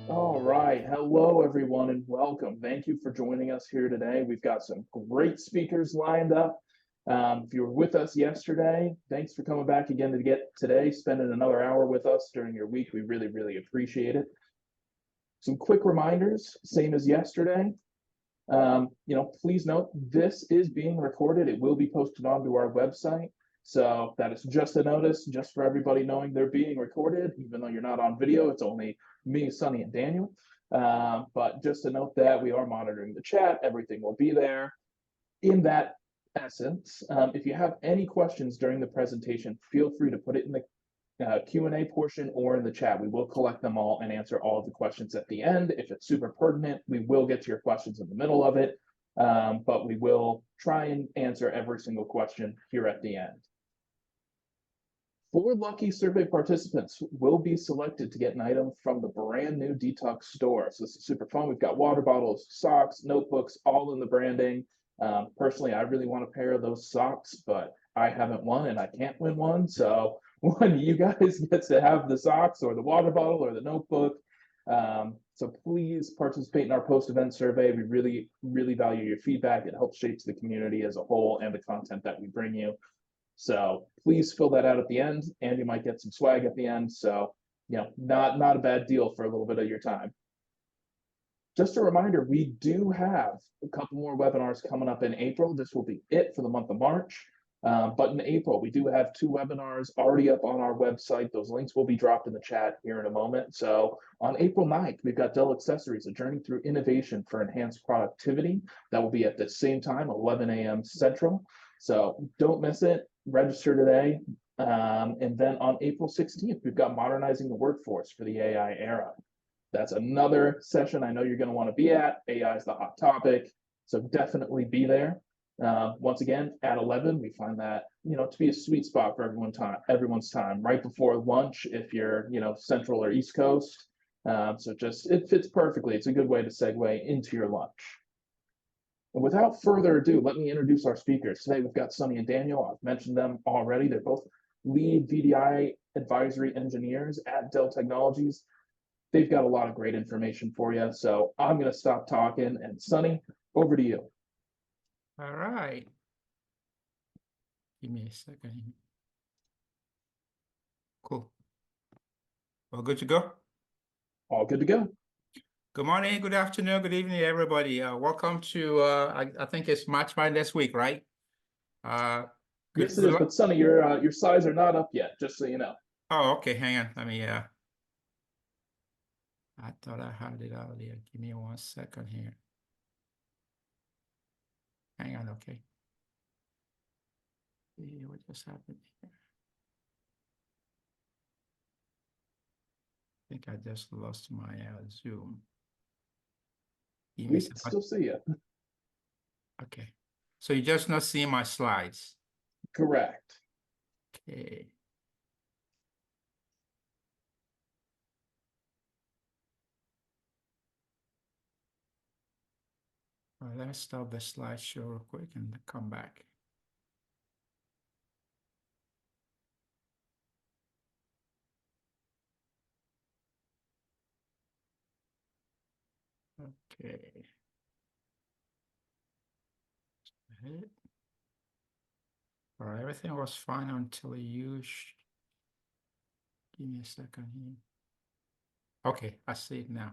All right. Hello, everyone, and welcome. Thank you for joining us here today. We've got some great speakers lined up. If you were with us yesterday, thanks for coming back again to get today, spending another hour with us during your week. We really, really appreciate it. Some quick reminders, same as yesterday. Please note this is being recorded. It will be posted onto our website. So that is just a notice, just for everybody knowing they're being recorded, even though you're not on video. It's only me, Sonny, and Daniel. But just to note that we are monitoring the chat. Everything will be there. In that essence, if you have any questions during the presentation, feel free to put it in the Q&A portion or in the chat. We will collect them all and answer all of the questions at the end. If it's super pertinent, we will get to your questions in the middle of it, but we will try and answer every single question here at the end. 4 lucky survey participants will be selected to get an item from the brand new Detox store. So this is super fun. We've got water bottles, socks, notebooks, all in the branding. Personally, I really want a pair of those socks, but I haven't won and I can't win one. So when you guys get to have the socks or the water bottle or the notebook, so please participate in our post-event survey. We really, really value your feedback. It helps shape the community as a whole and the content that we bring you. So please fill that out at the end, and you might get some swag at the end. So, not a bad deal for a little bit of your time. Just a reminder, we do have a couple more webinars coming up in April. This will be it for the month of March. But in April, we do have 2 webinars already up on our website. Those links will be dropped in the chat here in a moment. So on April 9th, we've got Dell Accessories, a journey through innovation for enhanced productivity. That will be at the same time, 11 a.m. Central. So don't miss it. Register today. And then on April 16th, we've got modernizing the workforce for the AI era. That's another session I know you're going to want to be at. AI is the hot topic, so definitely be there. Once again, at 11, we find that to be a sweet spot for everyone's time, right before lunch if you're Central or East Coast. So it fits perfectly. It's a good way to segue into your lunch. And without further ado, let me introduce our speakers. Today we've got Sonny and Daniel. I've mentioned them already. They're both lead VDI advisory engineers at Dell Technologies. They've got a lot of great information for you. So I'm going to stop talking. And Sonny, over to you. All right. Give me a second. Cool. All good to go? All good to go. Good morning, good afternoon, good evening, everybody. Welcome to, I think it's March Madness week, right? Yes, it is. But Sonny, your slides are not up yet, just so you know. Oh, okay. Hang on. Let me, I thought I had it out there. Give me 1 second here. Hang on, okay. See what just happened here. I think I just lost my Zoom. We can still see you. Okay. So you're just not seeing my slides? Correct. Okay. All right, let's stop the slideshow real quick and come back. Okay. All right, everything was fine until you give me a second here. Okay, I see it now.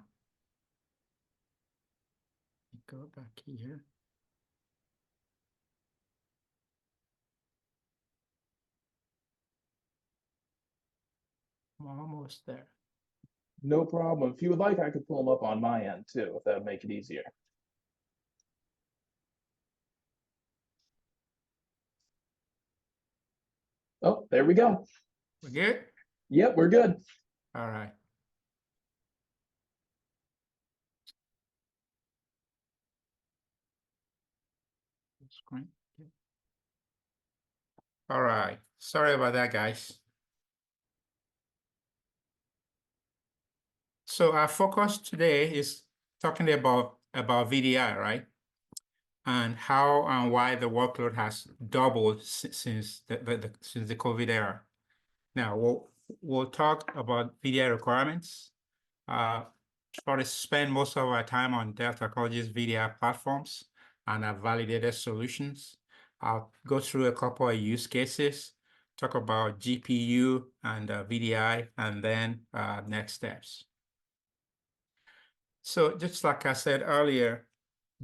Go back here. I'm almost there. No problem. If you would like, I could pull them up on my end too, if that would make it easier. Oh, there we go. We're good? Yep, we're good. All right. Screen. All right. Sorry about that, guys. So our focus today is talking about VDI, right? And how and why the workload has doubled since the COVID era. Now we'll talk about VDI requirements, try to spend most of our time on Dell Technologies VDI platforms and our validated solutions. I'll go through a couple of use cases, talk about GPU and VDI, and then next steps. So just like I said earlier,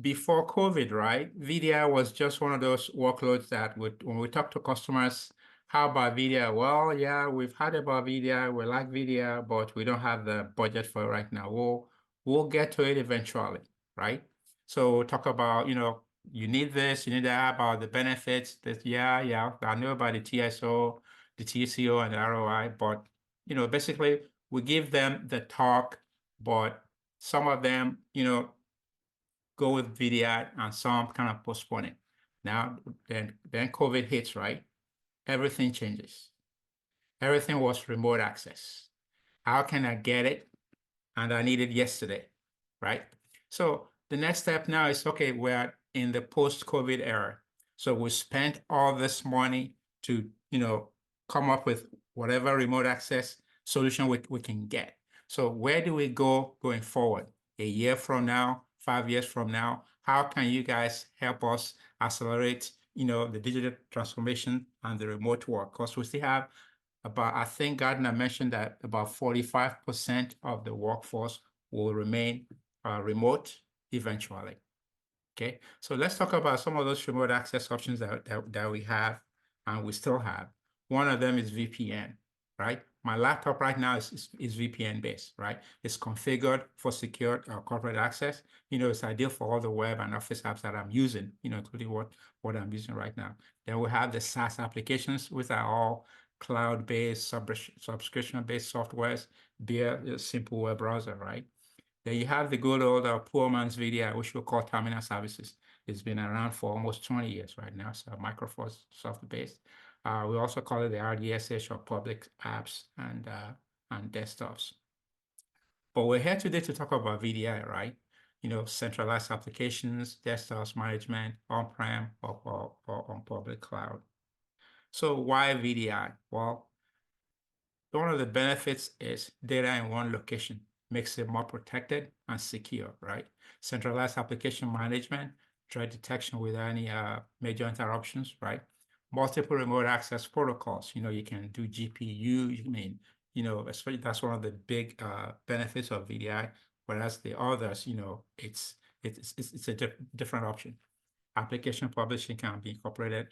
before COVID, right, VDI was just one of those workloads that when we talk to customers, how about VDI? Well, yeah, we've heard about VDI, we like VDI, but we don't have the budget for it right now. We'll get to it eventually, right? So we'll talk about, you need this, you need that, about the benefits, that, yeah, I know about the TSO, the TCO, and the ROI, but, basically, we give them the talk, but some of them, go with VDI and some kind of postpone it. Now, then COVID hits, right? Everything changes. Everything was remote access. How can I get it? And I need it yesterday, right? So the next step now is, okay, we're in the post-COVID era. So we spent all this money to, come up with whatever remote access solution we can get. So where do we go going forward? A year from now, 5 years from now, how can you guys help us accelerate, the digital transformation and the remote work? Because we still have I think Gardner mentioned that about 45% of the workforce will remain remote eventually. Okay, so let's talk about some of those remote access options that we have and we still have. One of them is VPN, right? My laptop right now is VPN based, right? It's configured for secure corporate access. It's ideal for all the web and office apps that I'm using, including what I'm using right now. Then we have the SaaS applications, which are all cloud-based, subscription-based softwares via a simple web browser, right? Then you have the good old poor man's VDI, which we call terminal services. It's been around for almost 20 years right now, so Microsoft-based. We also call it the RDSH, or public apps and desktops. But we're here today to talk about VDI, right? Centralized applications, desktops management, on-prem or on public cloud. So why VDI? Well, one of the benefits is data in one location makes it more protected and secure, right? Centralized application management, threat detection without any major interruptions, right? Multiple remote access protocols. You can do GPU. Especially that's one of the big benefits of VDI. Whereas the others, it's a different option. Application publishing can be incorporated,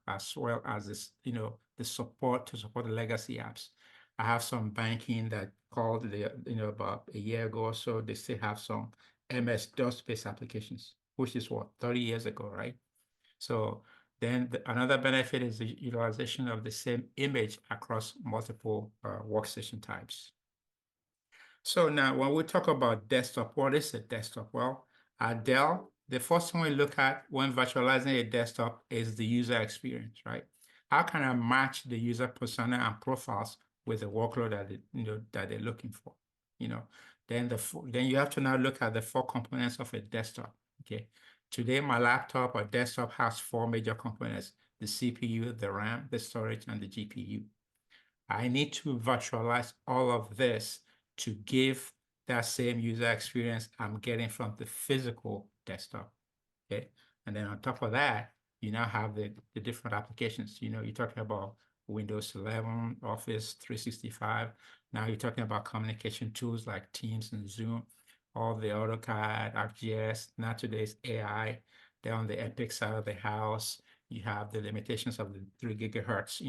as well as this, the support to support the legacy apps. I have some banking that called about a year ago or so, they still have some MS-DOS-based applications, which is 30 years ago, right? So then another benefit is the utilization of the same image across multiple workstation types. So now when we talk about desktop, what is a desktop? Well, at Dell, the first thing we look at when virtualizing a desktop is the user experience, right? How can I match the user persona and profiles with the workload that they're looking for? Then you have to now look at the 4 components of a desktop. Okay. Today, my laptop or desktop has 4 major components: the CPU, the RAM, the storage, and the GPU. I need to virtualize all of this to give that same user experience I'm getting from the physical desktop. Okay. And then on top of that, you now have the different applications. You're talking about Windows 11, Office 365. Now you're talking about communication tools like Teams and Zoom, all the AutoCAD, ArcGIS. Now today's AI. They're on the Epic side of the house. You have the limitations of the 3 gigahertz,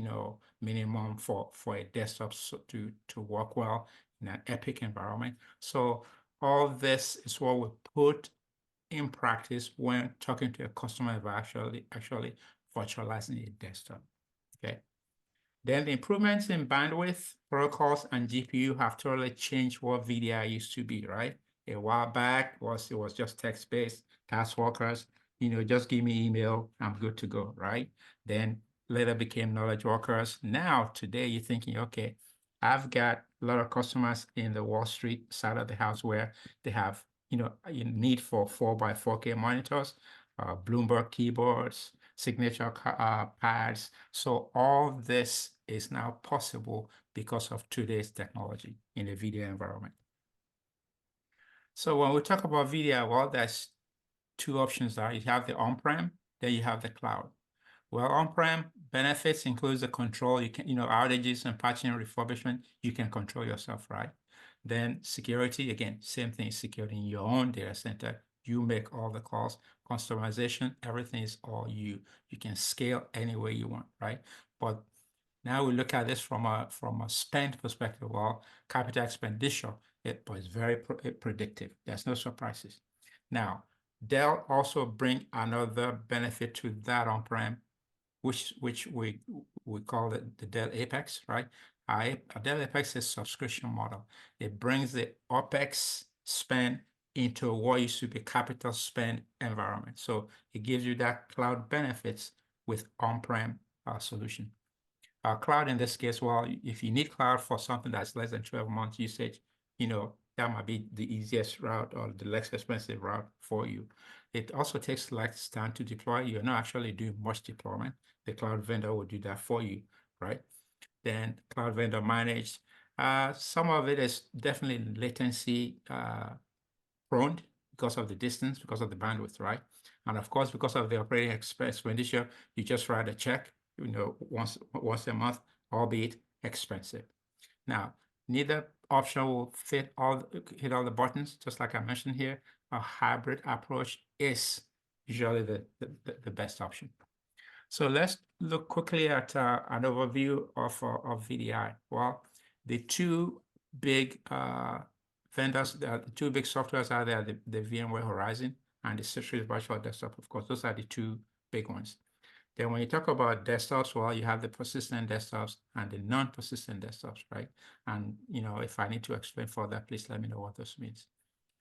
minimum for a desktop to work well in an Epic environment. So all this is what we put in practice when talking to a customer about actually virtualizing a desktop. Okay. Then the improvements in bandwidth, protocols, and GPU have totally changed what VDI used to be, right? A while back, it was just text-based, task workers, just give me email, I'm good to go, right? Then later became knowledge workers. Now, today, you're thinking, okay, I've got a lot of customers in the Wall Street side of the house where they have, a need for 4x4K monitors, Bloomberg keyboards, signature pads. So all this is now possible because of today's technology in the video environment. So when we talk about VDI, well, there's two options there. You have the on-prem, then you have the cloud. Well, on-prem benefits includes the control. You can, outages and patching and refurbishment, you can control yourself, right? Then security, again, same thing, security in your own data center. You make all the calls, customization, everything is all you. You can scale any way you want, right? But now we look at this from a spend perspective. Well, capital expenditure, but it's very predictive. There's no surprises. Now, Dell also bring another benefit to that on-prem, which we call it the Dell Apex, right? Dell Apex is a subscription model. It brings the OpEx spend into what used to be capital spend environment. So it gives you that cloud benefits with on-prem solution. Cloud in this case, well, if you need cloud for something that's less than 12 months usage, that might be the easiest route or the less expensive route for you. It also takes less time to deploy. You're not actually doing much deployment. The cloud vendor will do that for you, right? Then cloud vendor managed. Some of it is definitely latency prone because of the distance, because of the bandwidth, right? And of course, because of the operating expenditure, you just write a check, once a month, albeit expensive. Now, neither option will hit all the buttons, just like I mentioned here. A hybrid approach is usually the best option. So let's look quickly at an overview of VDI. Well, the two big vendors, the two big softwares are there, the VMware Horizon and the Citrix Virtual Desktop. Of course, those are the two big ones. Then when you talk about desktops, well, you have the persistent desktops and the non-persistent desktops, right? And, if I need to explain further, please let me know what this means.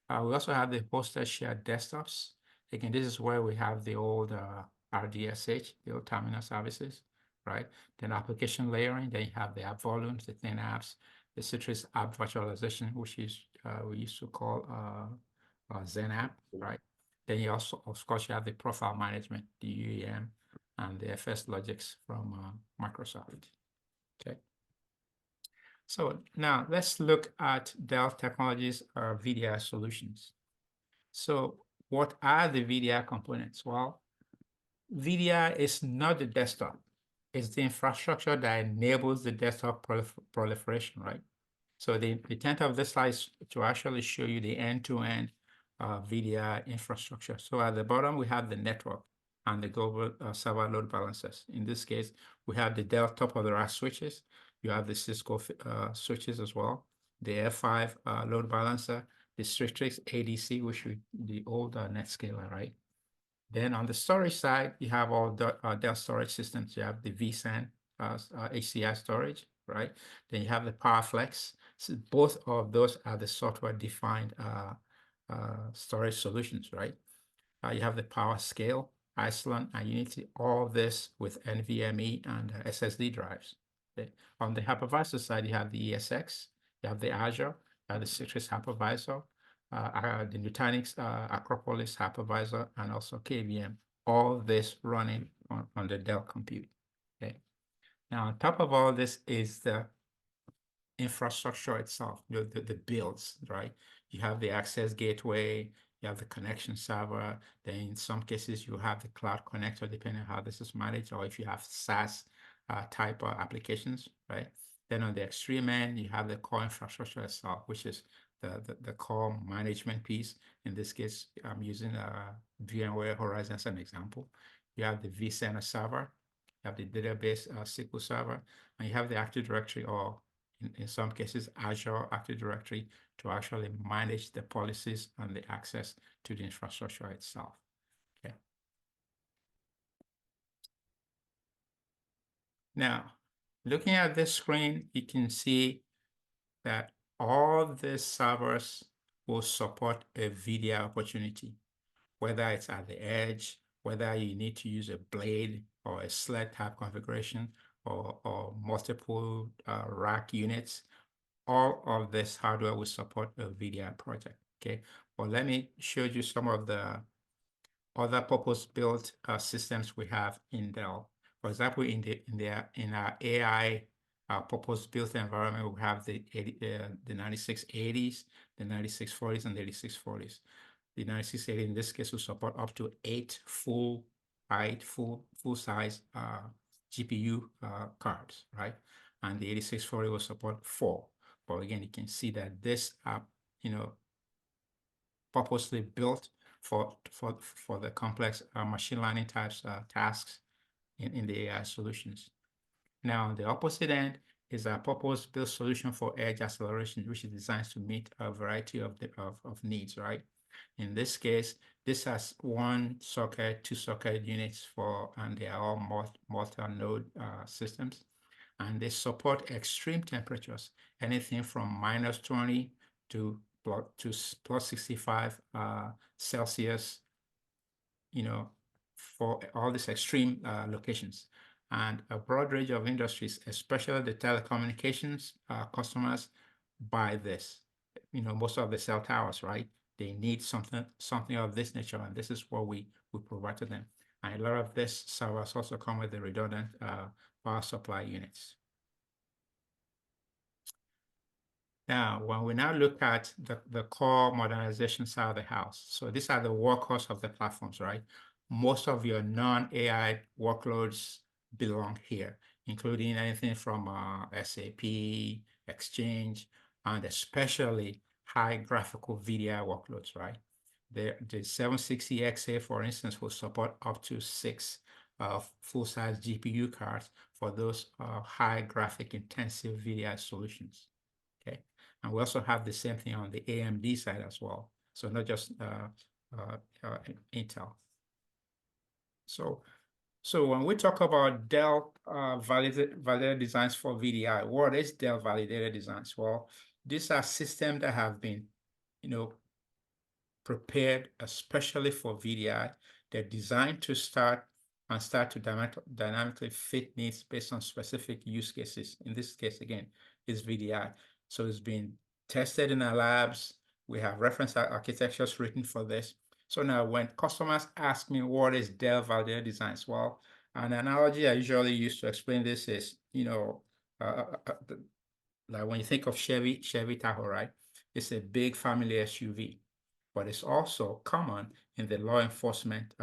We also have the hosted shared desktops. Again, this is where we have the old RDSH, the old terminal services, right? Then application layering, then you have the app volumes, the thin apps, the Citrix app virtualization, which is we used to call Zen app, right? Then you also, of course, you have the profile management, the UEM, and the FS Logics from Microsoft, okay? So now let's look at Dell Technologies VDI solutions. So what are the VDI components? Well, VDI is not the desktop. It's the infrastructure that enables the desktop proliferation, right? So the intent of this slide is to actually show you the end-to-end VDI infrastructure. So at the bottom, we have the network and the global server load balancers. In this case, we have the Dell top-of-the-rack switches. You have the Cisco switches as well, the F5 load balancer, the Citrix ADC, which is the old NetScaler, right? Then on the storage side, you have all the Dell storage systems. You have the vSAN HCI storage, right? Then you have the PowerFlex. So both of those are the software-defined storage solutions, right? You have the PowerScale, Isilon, and Unity, all this with NVMe and SSD drives. Okay. On the hypervisor side, you have the ESX, you have the Azure, you have the Citrix hypervisor, the Nutanix Acropolis hypervisor, and also KVM, all this running on the Dell compute. Okay. Now, on top of all this is the infrastructure itself, the builds, right? You have the access gateway, you have the connection server, then in some cases you have the cloud connector, depending on how this is managed, or if you have SaaS type of applications, right? Then on the extreme end, you have the core infrastructure itself, which is the core management piece. In this case, I'm using VMware Horizon as an example. You have the vCenter server, you have the database SQL server, and you have the Active Directory, or in some cases, Azure Active Directory, to actually manage the policies and the access to the infrastructure itself. Okay. Now, looking at this screen, you can see that all these servers will support a VDI opportunity, whether it's at the edge, whether you need to use a blade or a sled type configuration, or multiple rack units. All of this hardware will support a VDI project, okay? Well, let me show you some of the other purpose-built systems we have in Dell. For example, in our AI our purpose-built environment, we have the 9680s, the 9640s, and the 8640s. The 9680 in this case will support up to 8 full-size GPU cards, right? And the 8640 will support 4. But again, you can see that this app, purposely built for the complex machine learning types tasks in the AI solutions. Now, on the opposite end is a purpose-built solution for edge acceleration, which is designed to meet a variety of needs, right? In this case, this has 1 socket, 2 socket units and they are all multi-node systems, and they support extreme temperatures, anything from -20 to plus 65 Celsius, for all these extreme locations. And a broad range of industries, especially the telecommunications customers, buy this. Most of the cell towers, right? They need something of this nature, and this is what we provide to them. And a lot of this servers also come with the redundant power supply units. Now, when we now look at the core modernization side of the house, so these are the workhorse of the platforms, right? Most of your non-AI workloads belong here, including anything from SAP, Exchange, and especially high graphical VDI workloads, right? The 760XA, for instance, will support up to 6 full-size GPU cards for those high graphic intensive VDI solutions. Okay, and we also have the same thing on the AMD side as well. So not just Intel. So when we talk about Dell validated designs for VDI, what is Dell validated designs? Well, these are systems that have been, prepared especially for VDI. They're designed to start to dynamically fit needs based on specific use cases. In this case, again, is VDI. So it's been tested in our labs. We have reference architectures written for this. So now when customers ask me what is Dell validated designs, well, an analogy I usually use to explain this is, like when you think of Chevy Tahoe, right? It's a big family SUV, but it's also common in the law enforcement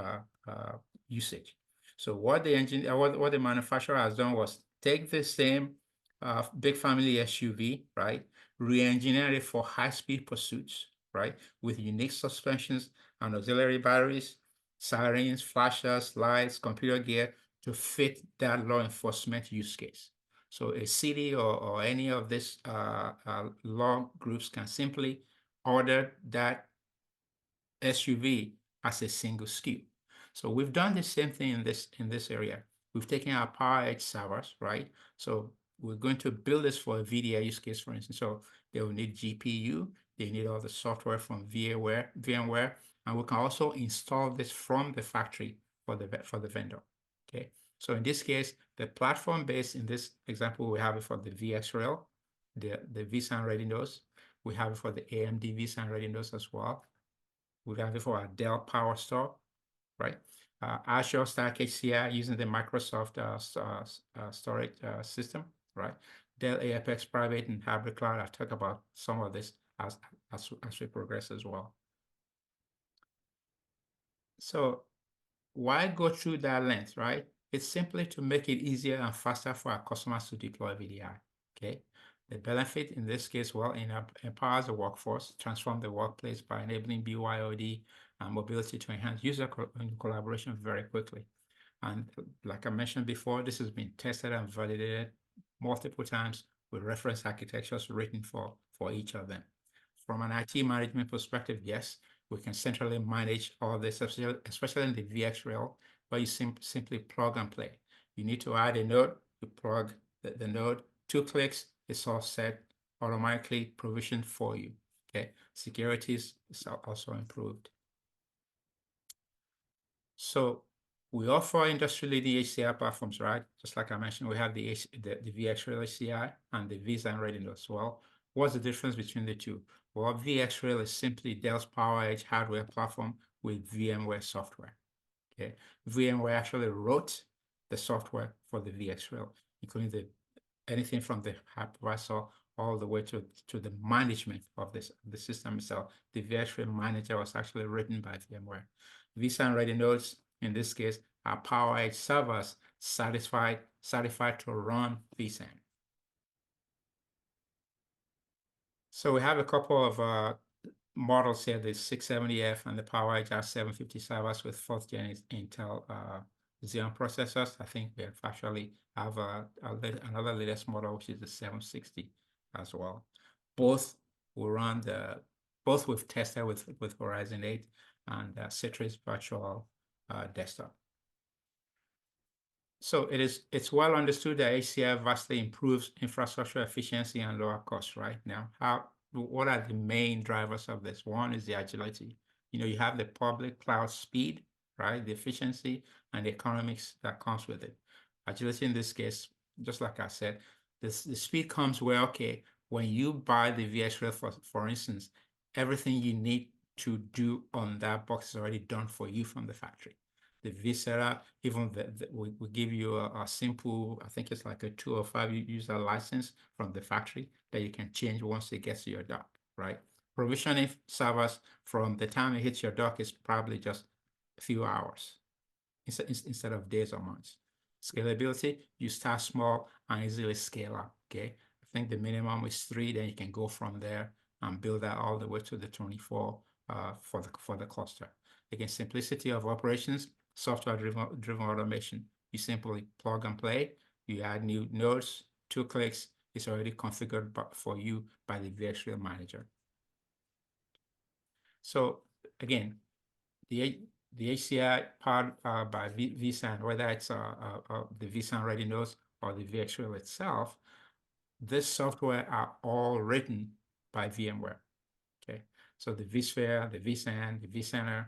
usage. So what the manufacturer has done was take the same big family SUV, right? Re-engineer it for high-speed pursuits, right? With unique suspensions and auxiliary batteries, sirens, flashers, lights, computer gear to fit that law enforcement use case. So a city or any of these law groups can simply order that SUV as a single SKU. So we've done the same thing in this area. We've taken our Power Edge servers, right? So we're going to build this for a VDI use case, for instance. So they will need GPU, they need all the software from VMware, and we can also install this from the factory for the vendor. Okay. So in this case, the platform base in this example, we have it for the VxRail, the vSAN ready nodes. We have it for the AMD vSAN ready nodes as well. We have it for our Dell Power Store, right? Azure Stack HCI using the Microsoft storage system, right? Dell AFX Private and Hybrid Cloud. I'll talk about some of this as we progress as well. So why go through that length, right? It's simply to make it easier and faster for our customers to deploy VDI, okay? The benefit in this case, well, empowers the workforce, transform the workplace by enabling BYOD and mobility to enhance user collaboration very quickly. And like I mentioned before, this has been tested and validated multiple times with reference architectures written for each of them. From an IT management perspective, yes, we can centrally manage all this, especially in the VxRail, where you simply plug and play. You need to add a node, you plug the node, 2 clicks, it's all set, automatically provisioned for you. Okay, security is also improved. So we offer industry-leading HCI platforms, right? Just like I mentioned, we have the VxRail HCI and the vSAN ready as well. What's the difference between the two? Well, VxRail is simply Dell's Power Edge hardware platform with VMware software. Okay, VMware actually wrote the software for the VxRail, including anything from the hypervisor all the way to the management of the system itself. The VSphere manager was actually written by VMware. vSAN ready nodes, in this case, are PowerEdge servers certified to run vSAN. So we have a couple of models here, the 670F and the PowerEdge R750 servers with 4th gen Intel Xeon processors. I think we actually have another latest model, which is the 760 as well. Both will run both we've tested with Horizon 8 and Citrix Virtual Desktop. So it's well understood that HCI vastly improves infrastructure efficiency and lower costs. Right now, what are the main drivers of this? One is the agility. You have the public cloud speed, right? The efficiency and the economics that comes with it. Agility in this case, just like I said, the speed comes where, okay, when you buy the VSRAIL, for instance, everything you need to do on that box is already done for you from the factory. The vSAN, even we give you a simple, I think it's like a 2 or 5 user license from the factory that you can change once it gets to your dock, right? Provisioning servers from the time it hits your dock is probably just a few hours instead of days or months. Scalability, you start small and easily scale up, okay? I think the minimum is 3, then you can go from there and build that all the way to the 24 for the cluster. Again, simplicity of operations, software-driven automation. You simply plug and play, you add new nodes, 2 clicks, it's already configured for you by the VSphere manager. So again, the HCI powered by vSAN, whether it's the vSAN ready nodes or the VSphere itself, this software are all written by VMware. Okay, so the vSphere, the vSAN, the vCenter,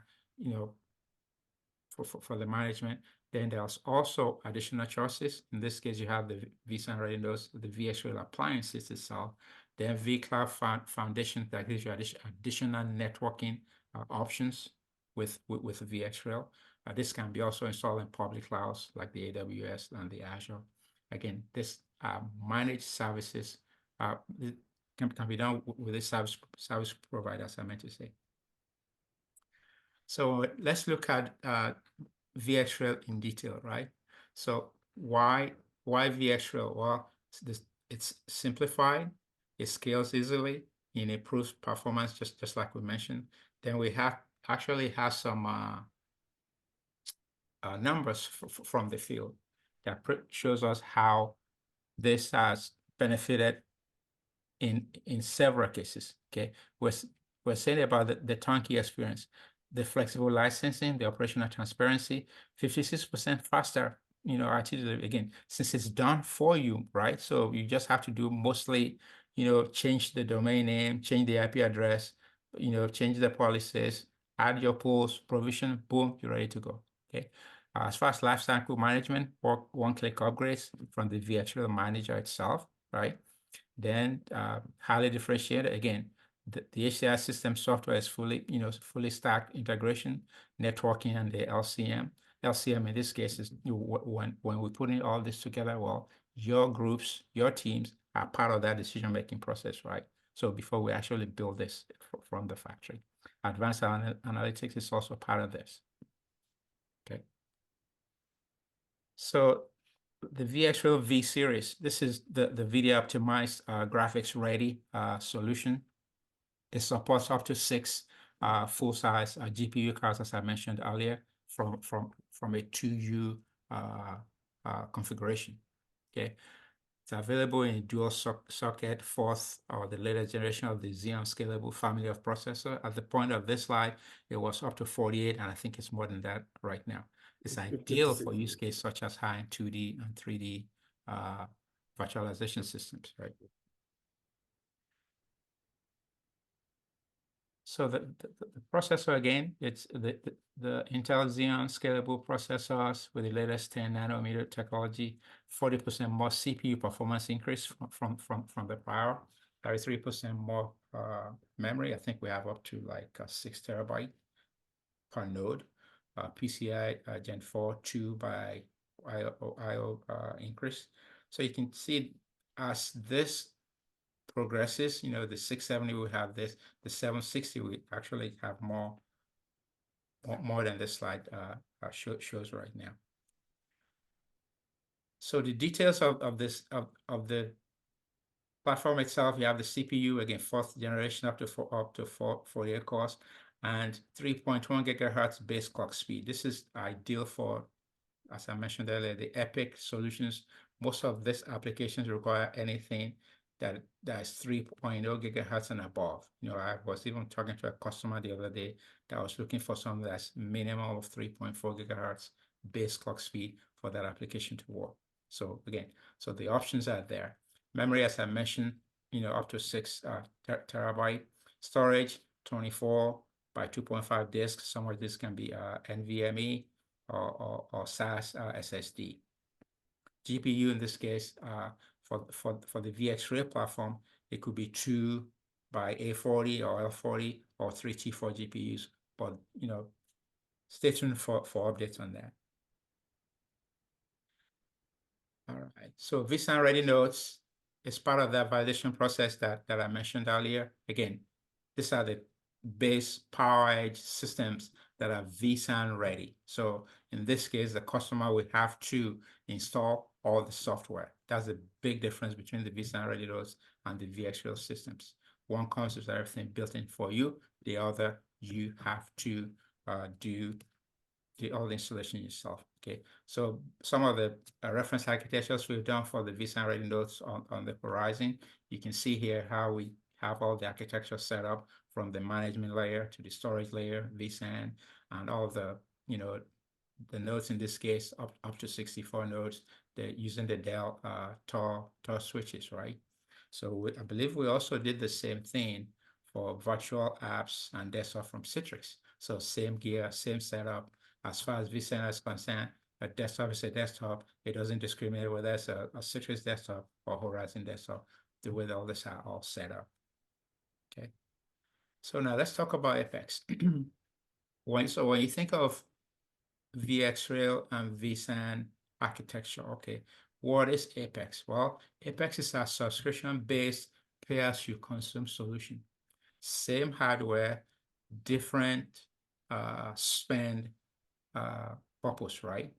for the management. Then there's also additional choices. In this case, you have the vSAN ready nodes, the VSphere appliances itself, then vCloud Foundation that gives you additional networking options with VxRail. This can be also installed in public clouds like the AWS and the Azure. Again, this managed services can be done with the service providers, I meant to say. So let's look at VxRail in detail, right? So why VxRail? Well, it's simplified, it scales easily, and improves performance, just like we mentioned. Then we actually have some numbers from the field that shows us how this has benefited in several cases. Okay, we're saying about the turnkey experience, the flexible licensing, the operational transparency, 56% faster. Again, since it's done for you, right? So you just have to do mostly, change the domain name, change the IP address, change the policies, add your pools, provision, boom, you're ready to go. Okay. As far as lifecycle management, or one-click upgrades from the VxRail manager itself, right? Then highly differentiated. Again, the HCI system software is fully stacked integration, networking, and the LCM. LCM in this case is when we put in all this together, well, your groups, your teams are part of that decision-making process, right? So before we actually build this from the factory. Advanced analytics is also part of this. Okay. So the VxRail V series, this is the VDI optimized graphics ready solution. It supports up to 6 full-size GPU cards, as I mentioned earlier, from a 2U configuration. Okay, it's available in dual socket 4th or the latest generation of the Xeon Scalable family of processor. At the point of this slide, it was up to 48, and I think it's more than that right now. It's ideal for use case such as high-end 2D and 3D virtualization systems, right? So the processor, again, it's the Intel Xeon Scalable processors with the latest 10 nanometer technology, 40% more CPU performance increase from the prior, 33% more memory. I think we have up to like 6 terabyte per node. PCI Gen 4 2 by IO increase. So you can see as this progresses, the 670 will have this, the 760 will actually have more than this slide shows right now. So the details of the platform itself, you have the CPU, again, 4th generation up to 48 cores, and 3.1 gigahertz base clock speed. This is ideal for, as I mentioned earlier, the EPIC solutions. Most of these applications require anything that is 3.0 gigahertz and above. I was even talking to a customer the other day that was looking for something that's minimum of 3.4 gigahertz base clock speed for that application to work. So again, the options are there. Memory, as I mentioned, up to 6 terabyte. Storage, 24 by 2.5 disks. Some of this can be NVMe or SAS SSD. GPU in this case, for the VxRail platform, it could be 2 by A40 or L40 or 3 T4 GPUs. But stay tuned for updates on that. All right. So vSAN ready nodes is part of that validation process that I mentioned earlier. Again, these are the base power edge systems that are vSAN ready. So in this case, the customer will have to install all the software. That's a big difference between the vSAN ready nodes and the VxRail systems. One comes with everything built in for you. The other, you have to do all the installation yourself. Okay, so some of the reference architectures we've done for the vSAN ready nodes on the horizon. You can see here how we have all the architecture set up from the management layer to the storage layer, vSAN, and all the the nodes in this case up to 64 nodes. They're using the Dell TOR switches, right? So I believe we also did the same thing for virtual apps and desktop from Citrix. So same gear, same setup. As far as vSAN is concerned, a desktop is a desktop. It doesn't discriminate whether it's a Citrix desktop or Horizon desktop, the way all this are all set up. Okay. So now let's talk about Apex. When you think of VxRail and vSAN architecture, okay, what is Apex? Well, Apex is a subscription-based pay-as-you-consume solution. Same hardware, different spend purpose, right?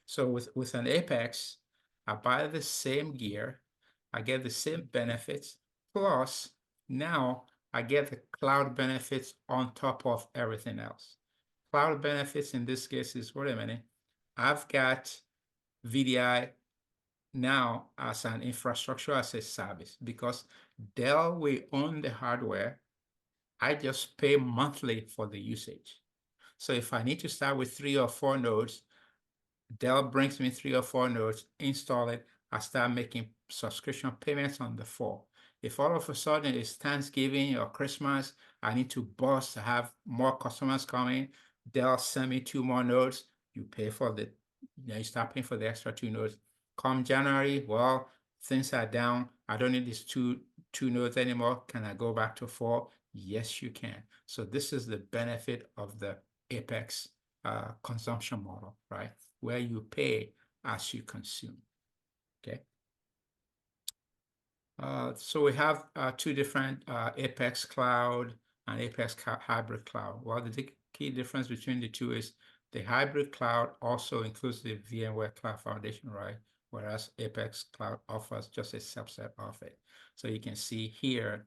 So with an Apex, I buy the same gear, I get the same benefits, plus now I get the cloud benefits on top of everything else. Cloud benefits in this case is, wait a minute, I've got VDI now as an infrastructure as a service because Dell will own the hardware. I just pay monthly for the usage. So if I need to start with 3 or 4 nodes, Dell brings me 3 or 4 nodes, install it, I start making subscription payments on the 4. If all of a sudden it's Thanksgiving or Christmas, I need to burst to have more customers coming, Dell send me 2 more nodes, you pay for the, you start paying for the extra 2 nodes. Come January, well, things are down, I don't need these two nodes anymore, can I go back to 4? Yes, you can. So this is the benefit of the Apex consumption model, right? Where you pay as you consume, okay? So we have 2 different Apex Cloud and Apex Hybrid Cloud. Well, the key difference between the two is the Hybrid Cloud also includes the VMware Cloud Foundation, right? Whereas Apex Cloud offers just a subset of it. So you can see here,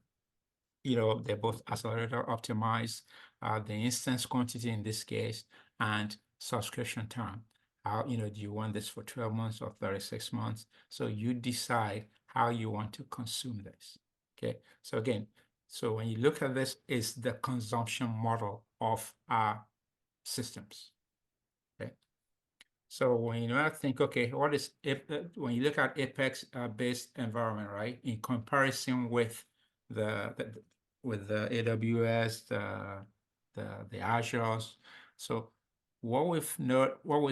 they're both accelerator optimized, the instance quantity in this case, and subscription term. How, do you want this for 12 months or 36 months? So you decide how you want to consume this. Okay. So again, so when you look at this, is the consumption model of our systems. Okay. So when you think, okay, what is when you look at Apex based environment, right? In comparison with the AWS, the Azures. So what we've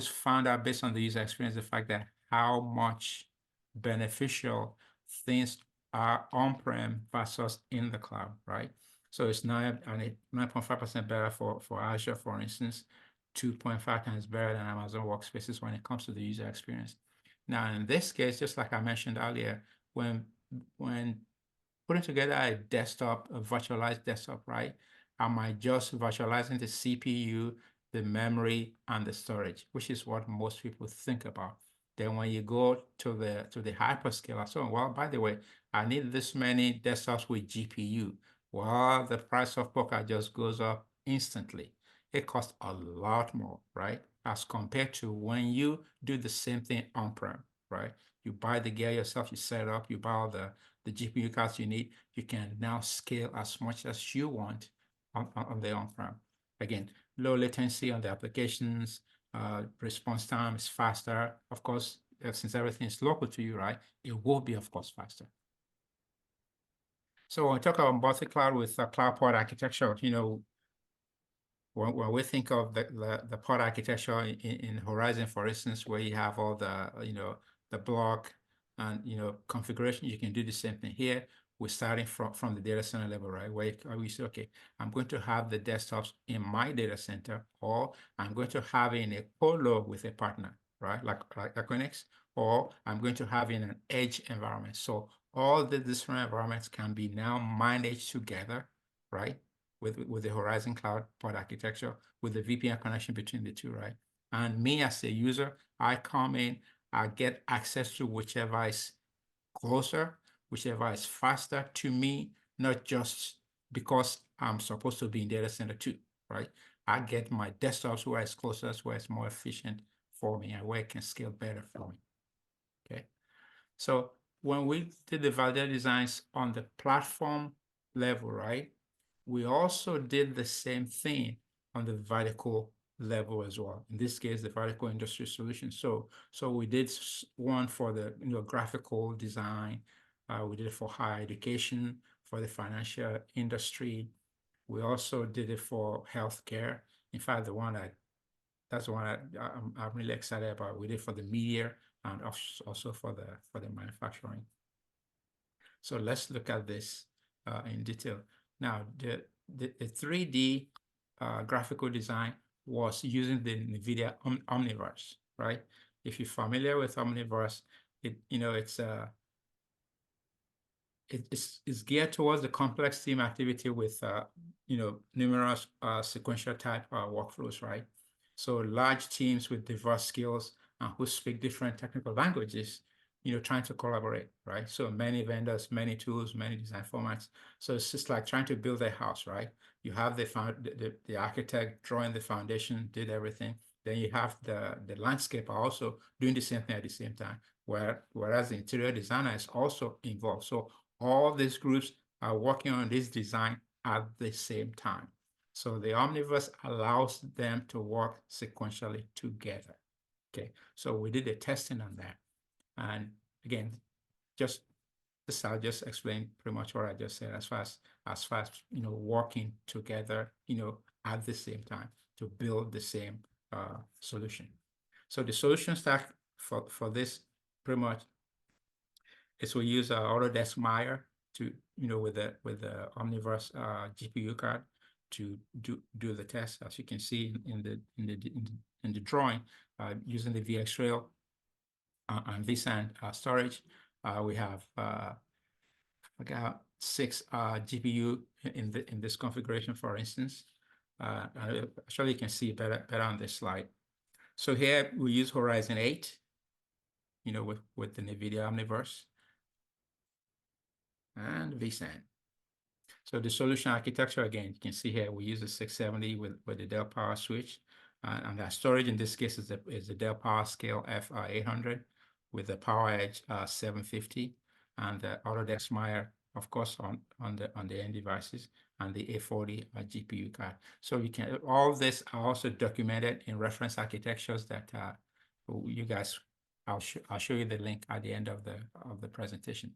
found out based on the user experience, the fact that how much beneficial things are on-prem versus in the cloud, right? So it's 9.5% better for Azure, for instance, 2.5 times better than Amazon Workspaces when it comes to the user experience. Now, in this case, just like I mentioned earlier, when when putting together a desktop, a virtualized desktop, right? Am I just virtualizing the CPU, the memory, and the storage, which is what most people think about. Then when you go to the hyperscaler, so well, by the way, I need this many desktops with GPU. Well, the price of poker just goes up instantly. It costs a lot more, right? As compared to when you do the same thing on-prem, right? You buy the gear yourself, you set it up, you buy all the GPU cards you need, you can now scale as much as you want on the on-prem. Again, low latency on the applications, response time is faster. Of course, since everything is local to you, right, it will be, of course, faster. So when we talk about multi-cloud with cloud pod architecture, when we think of the pod architecture in Horizon, for instance, where you have all the block and configuration, you can do the same thing here. We're starting from the data center level, right? Where we say, okay, I'm going to have the desktops in my data center, or I'm going to have it in a colo with a partner, right? Like Equinix, or I'm going to have it in an edge environment. So all the different environments can be now managed together, right? With the Horizon Cloud pod architecture, with the VPN connection between the two, right? And me as a user, I come in, I get access to whichever is closer, whichever is faster to me, not just because I'm supposed to be in data center too, right? I get my desktops where it's closest, where it's more efficient for me, and where it can scale better for me, okay? So when we did the validated designs on the platform level, right, we also did the same thing on the vertical level as well. In this case, the vertical industry solution. So we did one for the graphical design. We did it for higher education, for the financial industry. We also did it for healthcare. In fact, that's the one I'm really excited about. We did it for the media and also for the manufacturing. So let's look at this in detail. Now, the 3D graphical design was using the NVIDIA Omniverse, right? If you're familiar with Omniverse, it's geared towards the complex team activity with numerous sequential type workflows, right? So large teams with diverse skills and who speak different technical languages, trying to collaborate, right? So many vendors, many tools, many design formats. So it's just like trying to build a house, right? You have the architect drawing the foundation, did everything. Then you have the landscaper also doing the same thing at the same time, whereas the interior designer is also involved. So all these groups are working on this design at the same time. So the Omniverse allows them to work sequentially together. Okay, so we did the testing on that. And again, I'll just explain pretty much what I just said as far as working together, at the same time to build the same solution. So the solution stack for this pretty much is we use Autodesk Maya to with the Omniverse GPU card to do the test, as you can see in the drawing, using the VxRail and vSAN storage. We have six GPU in this configuration, for instance. Actually, you can see better on this slide. So here we use Horizon 8, with the NVIDIA Omniverse and vSAN. So the solution architecture, again, you can see here we use the 670 with the Dell Power Switch, and the storage in this case is the Dell Power Scale F800 with the PowerEdge 750 and the Autodesk Maya, of course, on the end devices, and the A40 GPU card. So you can all this are also documented in reference architectures that you guys. I'll show you the link at the end of the presentation.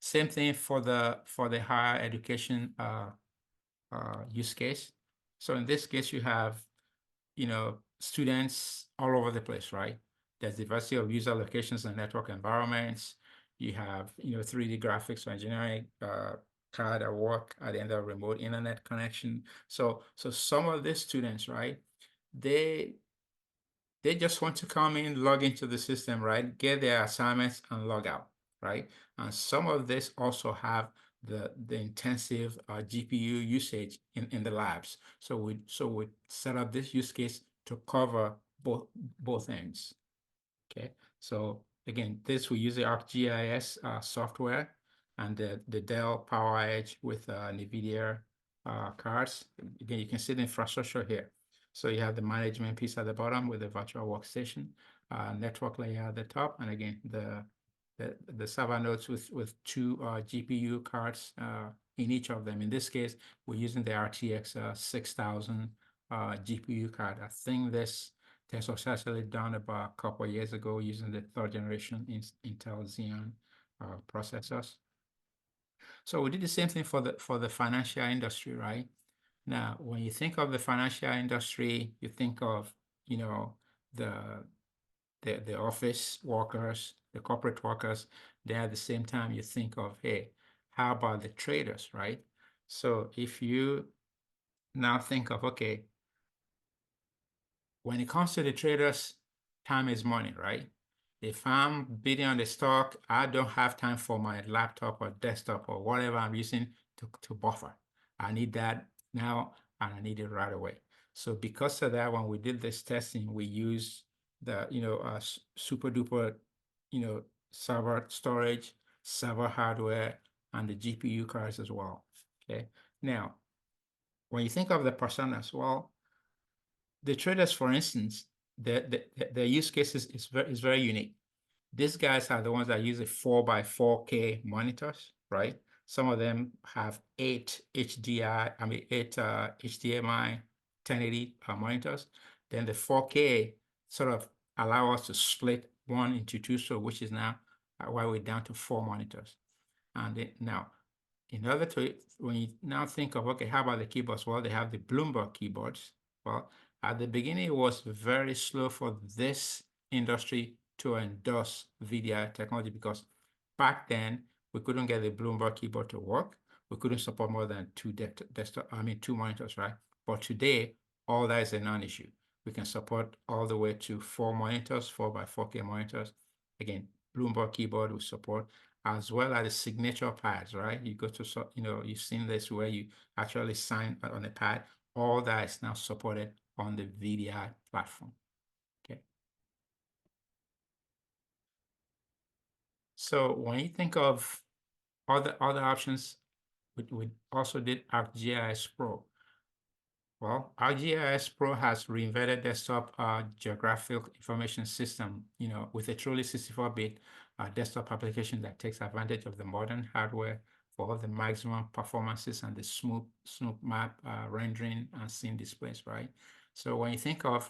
Same thing for the higher education use case. So in this case, you have students all over the place, right? There's diversity of user locations and network environments. You have 3D graphics for engineering card at work at the end of remote internet connection. So some of these students, right, they just want to come in, log into the system, right, get their assignments and log out. right? And some of this also have the intensive GPU usage in the labs. So we set up this use case to cover both ends. Okay, so again, this we use the ArcGIS software and the Dell PowerEdge with NVIDIA cards. Again, you can see the infrastructure here. So you have the management piece at the bottom with the virtual workstation, network layer at the top, and again, the server nodes with two GPU cards in each of them. In this case, we're using the RTX 6000 GPU card. I think this was actually done about a couple of years ago using the third generation Intel Xeon processors. So we did the same thing for the financial industry, right? Now, when you think of the financial industry, you think of, you know, the the office workers, the corporate workers. Then at the same time, you think of, hey, how about the traders, right? So if you now think of, okay, when it comes to the traders, time is money, right? If I'm bidding on the stock, I don't have time for my laptop or desktop or whatever I'm using to buffer. I need that now and I need it right away. So because of that, when we did this testing, we used the, super duper, server storage, server hardware, and the GPU cards as well. Okay. Now, when you think of the personas, well, the traders, for instance, their use cases is very unique. These guys are the ones that use the 4x4K monitors, right? Some of them have eight HDMI 1080 monitors. Then the 4K sort of allow us to split one into two, so which is now why we're down to 4 monitors. And now, in order to, when you now think of, okay, how about the keyboards? Well, they have the Bloomberg keyboards. Well, at the beginning, it was very slow for this industry to endorse VDI technology because back then we couldn't get the Bloomberg keyboard to work. We couldn't support more than two monitors, right? But today, all that is a non-issue. We can support all the way to 4 monitors, 4x4K monitors. Again, Bloomberg keyboard we support, as well as the signature pads, right? You go to, you've seen this where you actually sign on a pad. All that is now supported on the VDI platform. Okay. So when you think of other options, we also did ArcGIS Pro. Well, ArcGIS Pro has reinvented desktop geographic information system, with a truly 64-bit desktop application that takes advantage of the modern hardware for all the maximum performances and the smooth map rendering and scene displays, right? So when you think of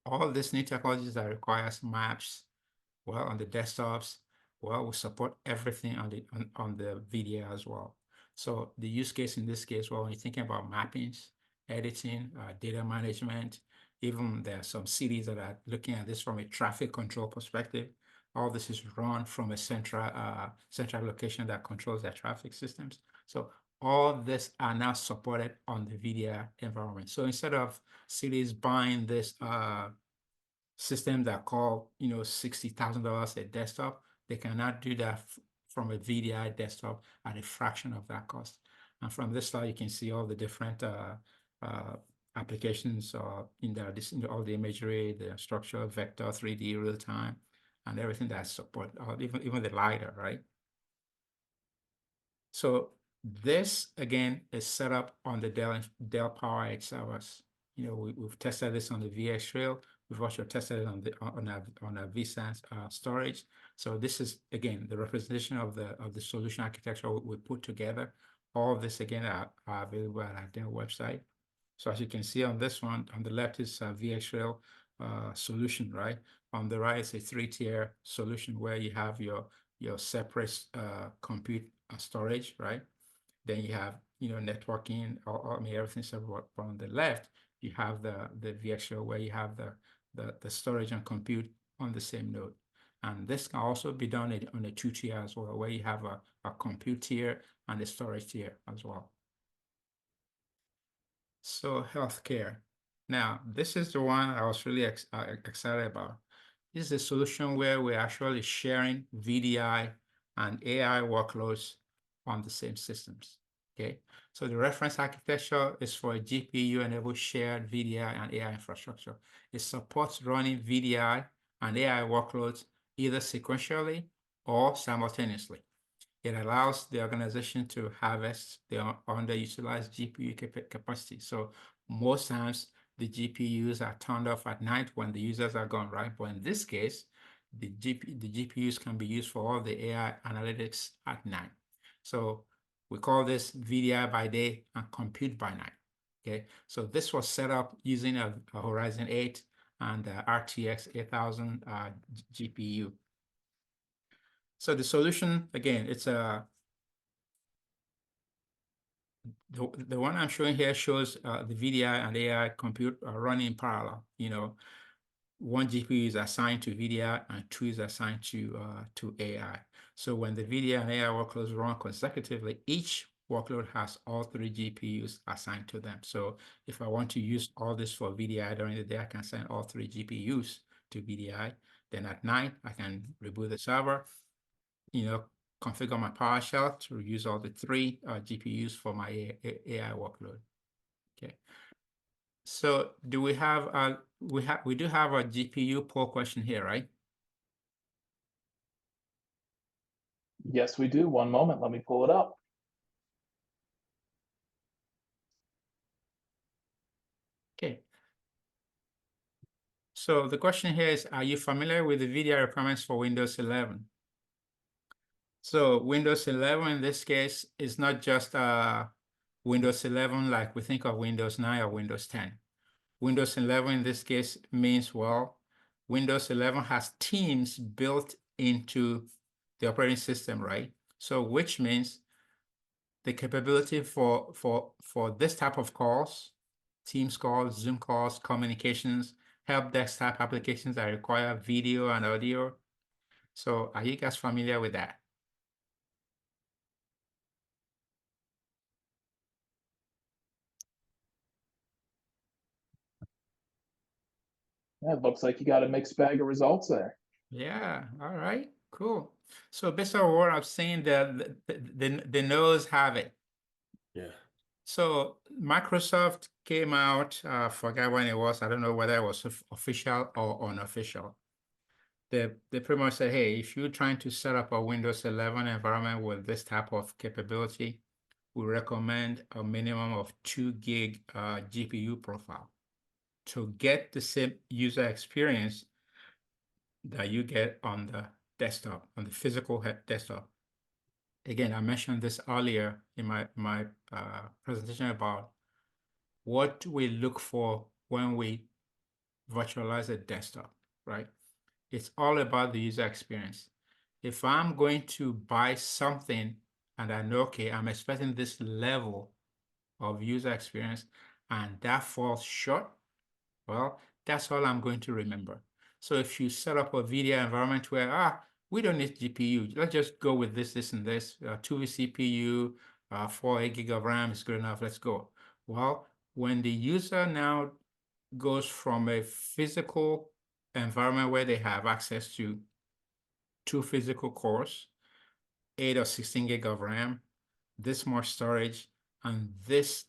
all these new technologies that requires maps, well, on the desktops, well, we support everything on the VDI as well. So the use case in this case, well, when you're thinking about mappings, editing, data management, even there are some cities that are looking at this from a traffic control perspective. All this is run from a central location that controls their traffic systems. So all this are now supported on the VDI environment. So instead of cities buying this systems that call, $60,000 a desktop, they cannot do that from a VDI desktop at a fraction of that cost. And from this slide, you can see all the different applications in there, all the imagery, the structure, vector, 3D, real time, and everything that support, even the LiDAR, right? So this, again, is set up on the Dell PowerEdge servers. We've tested this on the VxRail. We've also tested it on our vSAN storage. So this is, again, the representation of the solution architecture we put together. All of this, again, are available at our Dell website. So as you can see on this one, on the left is a VxRail solution, right? On the right is a 3-tier solution where you have your separate compute storage, right? Then you have, networking, everything separate. But on the left, you have the VxRail where you have the storage and compute on the same node. And this can also be done on a 2-tier as well, where you have a compute tier and a storage tier as well. So healthcare. Now, this is the one I was really excited about. This is a solution where we're actually sharing VDI and AI workloads on the same systems. Okay, so the reference architecture is for a GPU-enabled shared VDI and AI infrastructure. It supports running VDI and AI workloads either sequentially or simultaneously. It allows the organization to harvest the underutilized GPU capacity. So most times the GPUs are turned off at night when the users are gone, right? But in this case, the GPUs can be used for all the AI analytics at night. So we call this VDI by day and compute by night. Okay, so this was set up using a Horizon 8 and RTX 8000 GPU. So the solution, again, it's the one I'm showing here shows the VDI and AI compute running in parallel. One GPU is assigned to VDI and two is assigned to AI. So when the VDI and AI workloads run consecutively, each workload has all three GPUs assigned to them. So if I want to use all this for VDI during the day, I can assign all three GPUs to VDI. Then at night, I can reboot the server, configure my PowerShell to use all the three GPUs for my AI workload. Okay. So do we have we do have a GPU poll question here, right? Yes, we do. One moment, let me pull it up. Okay. So the question here is, are you familiar with the VDI requirements for Windows 11? So Windows 11 in this case is not just Windows 11 like we think of Windows 9 or Windows 10. Windows 11 in this case means, well, Windows 11 has Teams built into the operating system, right? So which means the capability for this type of calls, Teams calls, Zoom calls, communications, help desk type applications that require video and audio. So are you guys familiar with that? Yeah, it looks like you got a mixed bag of results there. Yeah, all right, cool. So based on what I'm saying, the no's have it. Yeah. So Microsoft came out, forgot when it was, I don't know whether it was official or unofficial. They pretty much said, hey, if you're trying to set up a Windows 11 environment with this type of capability, we recommend a minimum of 2 gig GPU profile to get the same user experience that you get on the desktop, on the physical desktop. Again, I mentioned this earlier in my presentation about what we look for when we virtualize a desktop, right? It's all about the user experience. If I'm going to buy something and I know, okay, I'm expecting this level of user experience and that falls short, well, that's all I'm going to remember. So if you set up a VDI environment where, we don't need GPU, let's just go with this, and this, 2 CPU, 4 gig of RAM is good enough, let's go. Well, when the user now goes from a physical environment where they have access to 2 physical cores, 8 or 16 gig of RAM, this much storage, and this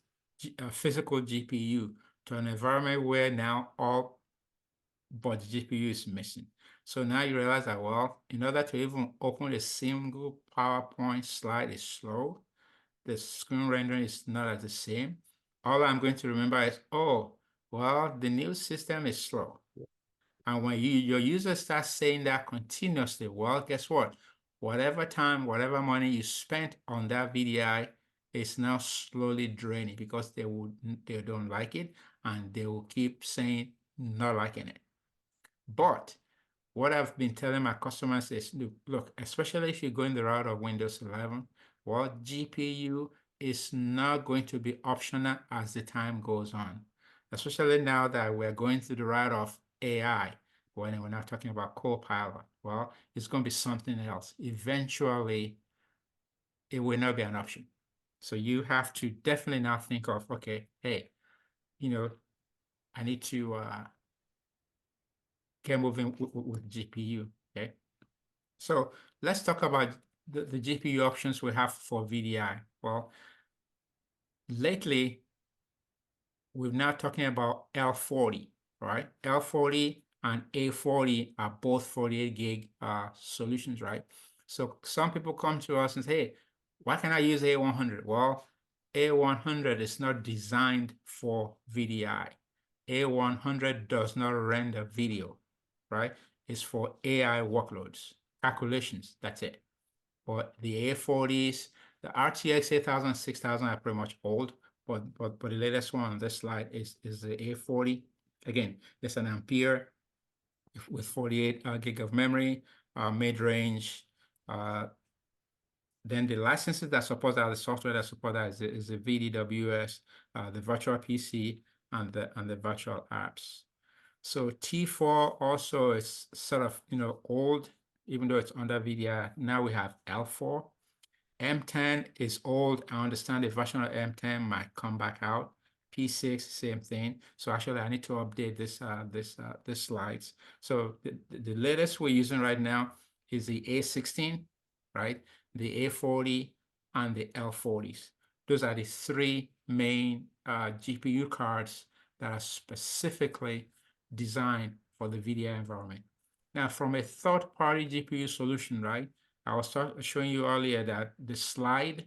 physical GPU to an environment where now all but the GPU is missing. So now you realize that, well, in order to even open a single PowerPoint slide is slow. The screen rendering is not as the same. All I'm going to remember is, oh, well, the new system is slow. And when your user starts saying that continuously, well, guess what? Whatever time, whatever money you spent on that VDI is now slowly draining because they don't like it and they will keep saying not liking it. But what I've been telling my customers is, look, especially if you're going the route of Windows 11, well, GPU is not going to be optional as the time goes on, especially now that we're going through the route of AI, when we're not talking about Copilot. Well, it's going to be something else. Eventually, it will not be an option. So you have to definitely now think of, okay, hey, I need to get moving with GPU. Okay, so let's talk about the GPU options we have for VDI. Well, lately we're now talking about L40, right? L40 and A40 are both 48 gig solutions, right? So some people come to us and say, hey, why can't I use A100? Well, A100 is not designed for VDI. A100 does not render video, right? It's for AI workloads, calculations, that's it. But the A40s, the RTX 8000, 6000 are pretty much old, but the latest one on this slide is the A40. Again, it's an Ampere with 48 gig of memory, mid-range. Then the licenses that support that, the software that support that is the VDWS, the virtual PC, and the virtual apps. So T4 also is sort of old, even though it's under VDI. Now we have L4. M10 is old. I understand the version of M10 might come back out. P6, same thing. So actually, I need to update this slides. So the latest we're using right now is the A16, right? The A40 and the L40s. Those are the three main GPU cards that are specifically designed for the VDI environment. Now, from a third-party GPU solution, right? I was showing you earlier that the slide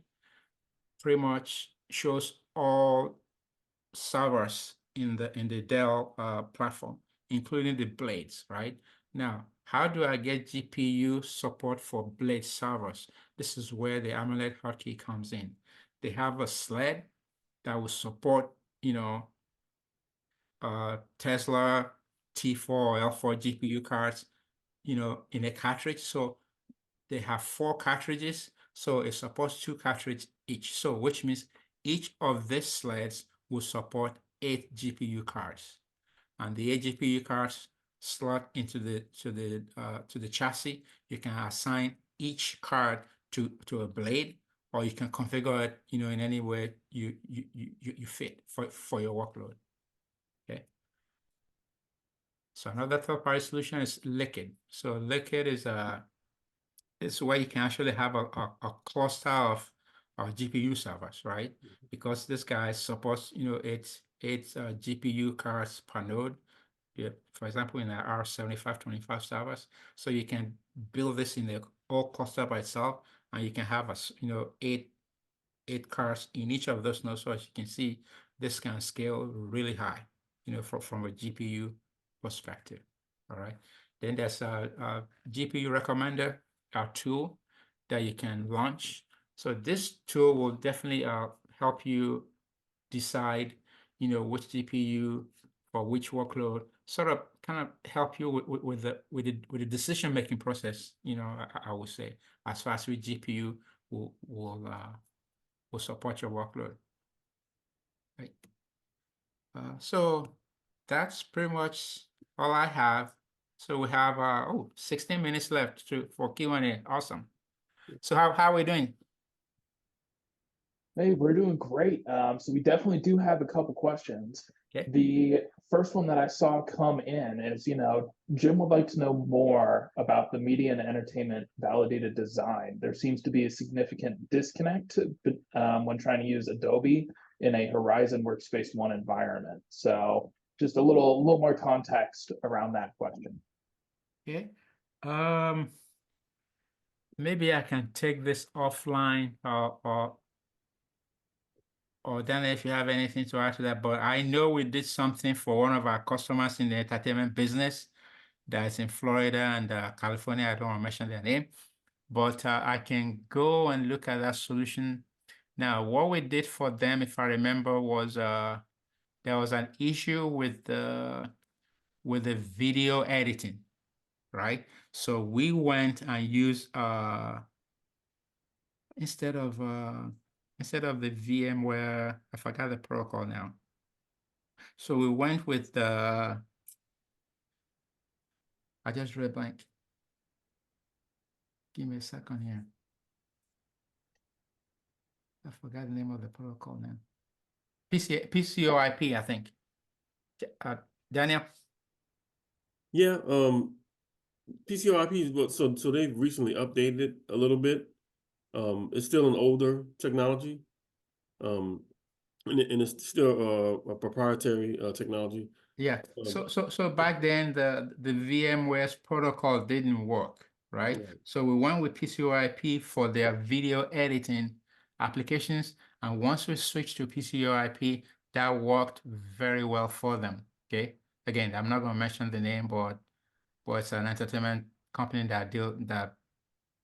pretty much shows all servers in the Dell platform, including the blades, right? Now, how do I get GPU support for blade servers? This is where the AMOLED hotkey comes in. They have a sled that will support, Tesla T4 or L4 GPU cards, in a cartridge. So they have 4 cartridges, so it supports 2 cartridges each. So which means each of these sleds will support 8 GPU cards, and the 8 GPU cards slot into the chassis. You can assign each card to a blade, or you can configure it, in any way you fit for your workload. Okay. So another third-party solution is Liquid. So Liquid is where you can actually have a cluster of GPU servers, right? Because this guy supports, eight GPU cards per node. Yeah, for example, in our R7525 servers. So you can build this in the whole cluster by itself, and you can have eight cards in each of those nodes. So as you can see, this can scale really high, from a GPU perspective. All right. Then there's a GPU recommender, our tool that you can launch. So this tool will definitely help you decide, which GPU for which workload, sort of kind of help you with the decision-making process, I would say, as far as which GPU will support your workload. Right. So that's pretty much all I have. So we have 16 minutes left for Q&A. Awesome. So how are we doing? Hey, we're doing great. So we definitely do have a couple questions. Okay. The first one that I saw come in is, Jim would like to know more about the media and entertainment validated design. There seems to be a significant disconnect when trying to use Adobe in a Horizon Workspace ONE environment. So just a little more context around that question. Okay. Maybe I can take this offline, or Daniel, if you have anything to add to that. But I know we did something for one of our customers in the entertainment business that's in Florida and California. I don't want to mention their name, but I can go and look at that solution. Now, what we did for them, if I remember, was there was an issue with the video editing, right? So we went and used instead of the VMware, I forgot the protocol now. So we went with the, I just read blank. Give me a second here. I forgot the name of the protocol now. PCOIP, I think. Daniel? Yeah, PCOIP is what, so they've recently updated it a little bit. It's still an older technology. And it's still a proprietary technology. Yeah. So back then the VMware's protocol didn't work, right? Right. So we went with PCOIP for their video editing applications, and once we switched to PCOIP, that worked very well for them. Okay. Again, I'm not going to mention the name, but it's an entertainment company that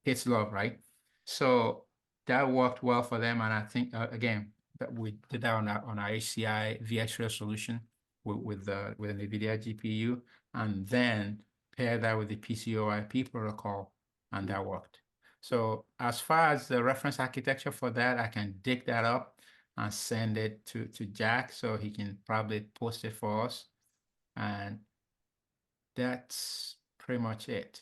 hits love, right? So that worked well for them, and I think again that we did that on our HCI VxRail solution with an NVIDIA GPU, and then pair that with the PCOIP protocol, and that worked. So as far as the reference architecture for that, I can dig that up and send it to Jack so he can probably post it for us, and that's pretty much it.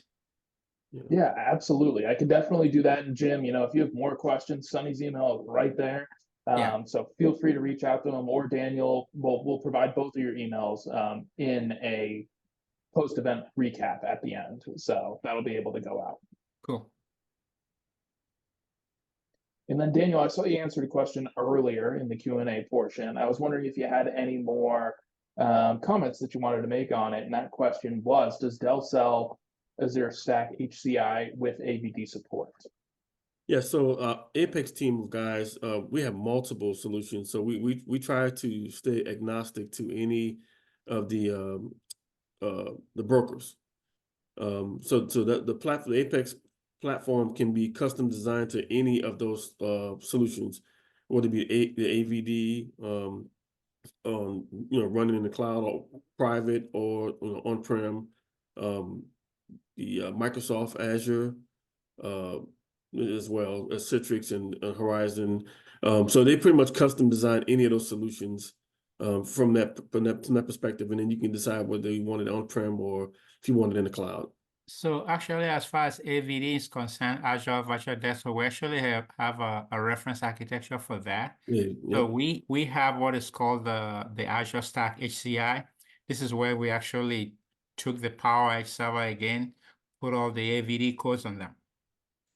Yeah, absolutely. I could definitely do that. And Jim, if you have more questions, Sonny's email is right there. Yeah. So feel free to reach out to him, or Daniel. We'll provide both of your emails in a post-event recap at the end. So that'll be able to go out. Cool. And then Daniel, I saw you answered a question earlier in the Q&A portion. I was wondering if you had any more comments that you wanted to make on it. And that question was, does Dell sell Azure Stack HCI with AVD support? Yeah, so Apex team of guys, we have multiple solutions. So we try to stay agnostic to any of the brokers. So that the Apex platform can be custom designed to any of those solutions, whether it be the AVD, running in the cloud or private or on-prem, the Microsoft Azure, as well as Citrix and Horizon. So they pretty much custom design any of those solutions from that perspective, and then you can decide whether you want it on-prem or if you want it in the cloud. So actually, as far as AVD is concerned, Azure Virtual Desktop, we actually have a reference architecture for that. Yeah, So yeah. we have what is called the Azure Stack HCI. This is where we actually took the PowerEdge server again, put all the AVD codes on them.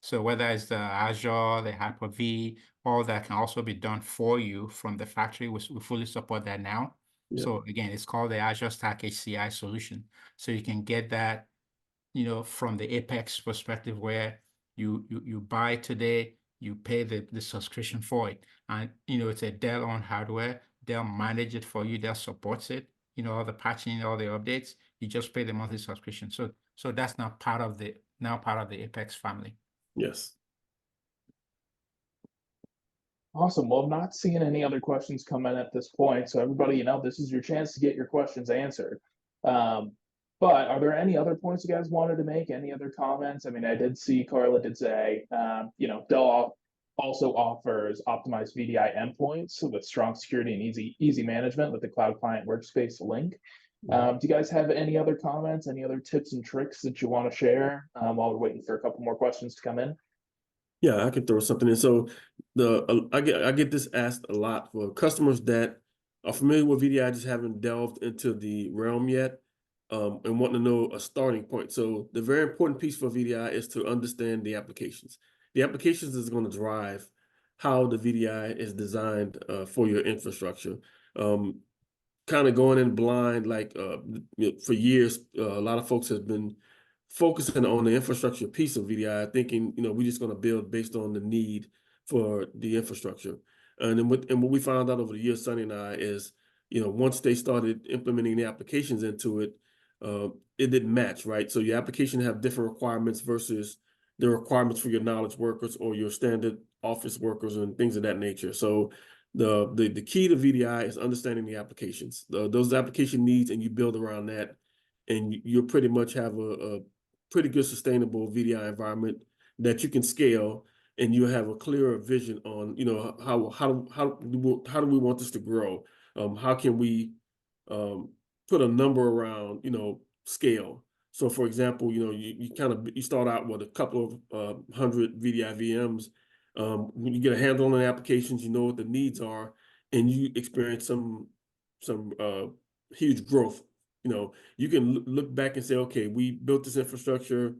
So whether it's the Azure, the Hyper-V, all that can also be done for you from the factory. We fully support that now. Yeah. So again, it's called the Azure Stack HCI solution. So you can get that, from the Apex perspective, where you buy today, you pay the subscription for it. And, it's a Dell on hardware. They'll manage it for you. They'll support it, all the patching, all the updates. You just pay the monthly subscription. So that's now part of the Apex family. Yes. Awesome. Well, I'm not seeing any other questions come in at this point. So everybody, this is your chance to get your questions answered. But are there any other points you guys wanted to make? Any other comments? I mean, I did see Carla did say, Dell also offers optimized VDI endpoints with strong security and easy management with the Cloud Client Workspace link. Do you guys have any other comments, any other tips and tricks that you want to share while we're waiting for a couple more questions to come in? Yeah, I can throw something in. So I get this asked a lot for customers that are familiar with VDI, just haven't delved into the realm yet, and want to know a starting point. So the very important piece for VDI is to understand the applications. The applications is going to drive how the VDI is designed for your infrastructure. Kind of going in blind, like for years, a lot of folks have been focusing on the infrastructure piece of VDI, thinking, we're just going to build based on the need for the infrastructure. And then what we found out over the years, Sonny and I, is, once they started implementing the applications into it, it didn't match, right? So your application have different requirements versus the requirements for your knowledge workers or your standard office workers and things of that nature. So the key to VDI is understanding the applications, those application needs, and you build around that, and you pretty much have a pretty good sustainable VDI environment that you can scale, and you have a clearer vision on, how do we want this to grow? How can we put a number around, scale? So for example, you start out with a couple of 100 VDI VMs. When you get a handle on the applications, you know what the needs are, and you experience some huge growth You know, you can look back and say, okay, we built this infrastructure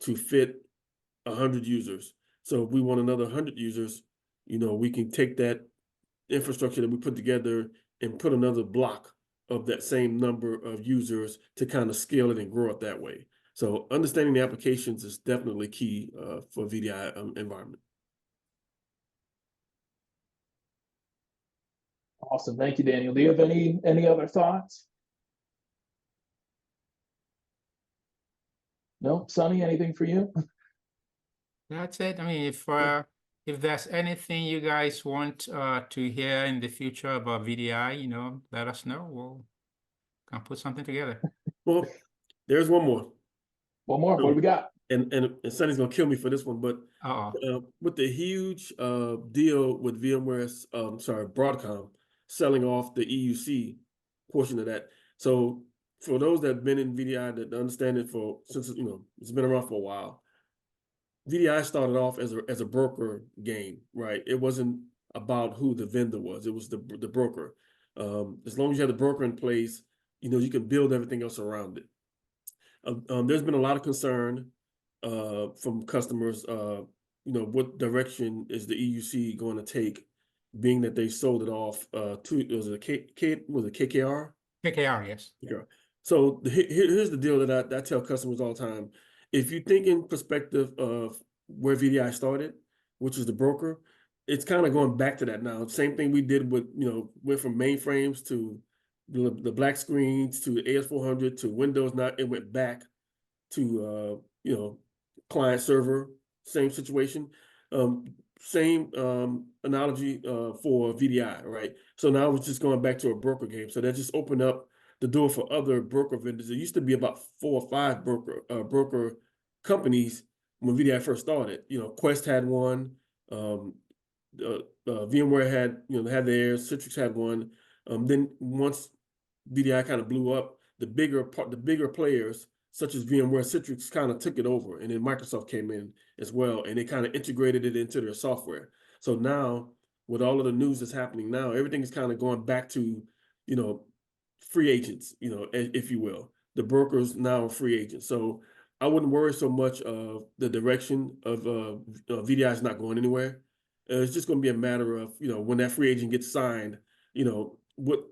to fit 100 users. So if we want another 100 users, you know, we can take that infrastructure that we put together and put another block of that same number of users to kind of scale it and grow it that way. So understanding the applications is definitely key for VDI environment. Awesome. Thank you, Daniel. Do you have any other thoughts? No, Sonny, anything for you? That's it. I mean, if there's anything you guys want to hear in the future about VDI, you know, let us know. We'll can put something together. Well, there's one more. One more. What do we got? And Sonny's gonna kill me for this one, but with the huge deal with VMware's Broadcom selling off the EUC portion of that. So for those that have been in VDI that understand it since you know it's been around for a while, VDI started off as a broker game, right? It wasn't about who the vendor was; it was the broker. As long as you have the broker in place, you know you can build everything else around it. There's been a lot of concern from customers. You know, what direction is the EUC going to take, being that they sold it off to was it KKR? KKR, yes. Yeah. So here's the deal that I tell customers all the time. If you think in perspective of where VDI started, which is the broker, it's kind of going back to that now. Same thing we did with, you know, went from mainframes to the black screens to AS400 to Windows. Now it went back to, you know, client server, same situation. Same analogy for VDI, right? So now it's just going back to a broker game. So that just opened up the door for other broker vendors. It used to be about 4 or 5 broker companies when VDI first started. You know, Quest had one, VMware had theirs, Citrix had one. Then once VDI kind of blew up, the bigger players such as VMware, Citrix kind of took it over, and then Microsoft came in as well, and they kind of integrated it into their software. So now, with all of the news that's happening now, everything is kind of going back to, you know, free agents, you know, if you will. The brokers now are free agents. So I wouldn't worry so much of the direction of VDI is not going anywhere. It's just going to be a matter of, you know, when that free agent gets signed, you know, what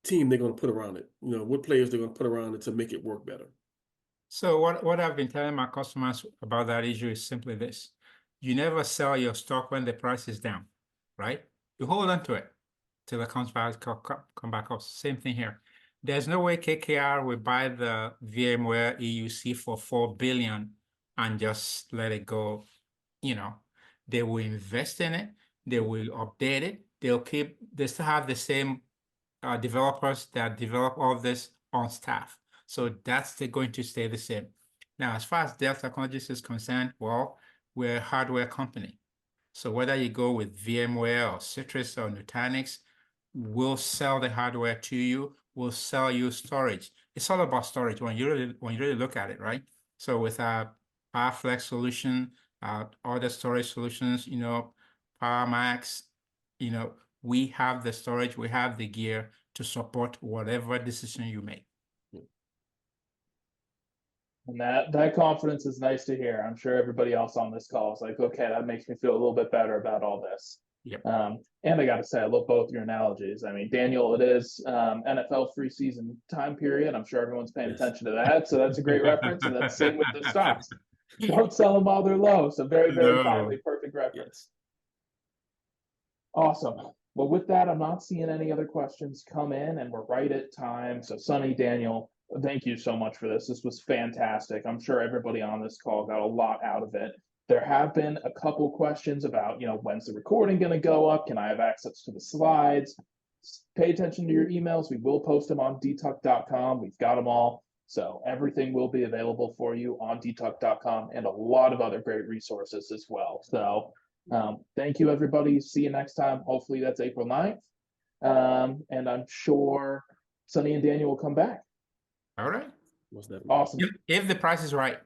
team they're going to put around it, you know, what players they're going to put around it to make it work better. So what I've been telling my customers about that issue is simply this. You never sell your stock when the price is down, right? You hold on to it till it comes back, come back up. Same thing here. There's no way KKR will buy the VMware EUC for $4 billion and just let it go. You know, they will invest in it. They will update it. They still have the same developers that develop all this on staff. So that's going to stay the same. Now, as far as Dell Technologies is concerned, well, we're a hardware company. So whether you go with VMware or Citrix or Nutanix, we'll sell the hardware to you. We'll sell you storage. It's all about storage when you really look at it, right? So with our PowerFlex solution, other storage solutions, you know, PowerMax, you know, we have the storage, we have the gear to support whatever decision you make. And that confidence is nice to hear. I'm sure everybody else on this call is like, okay, that makes me feel a little bit better about all this. Yep. And I got to say, I love both your analogies. I mean, Daniel, it is NFL preseason time period. I'm sure everyone's paying attention to that. So that's a great reference. And that's the same with the stocks. Don't sell them while they're low. So very, very timely, perfect reference. Awesome. Well, with that, I'm not seeing any other questions come in, and we're right at time. So Sonny, Daniel, thank you so much for this. This was fantastic. I'm sure everybody on this call got a lot out of it. There have been a couple questions about, you know, when's the recording going to go up? Can I have access to the slides? Pay attention to your emails. We will post them on dtuck.com. We've got them all. So everything will be available for you on dtuck.com and a lot of other great resources as well. So thank you, everybody. See you next time. Hopefully that's April 9th. And I'm sure Sonny and Daniel will come back. All right. Awesome. If the price is right.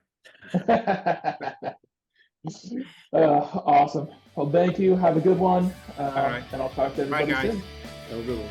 Awesome. Well, thank you. Have a good one. All right. And I'll talk to everybody soon. Have a good one.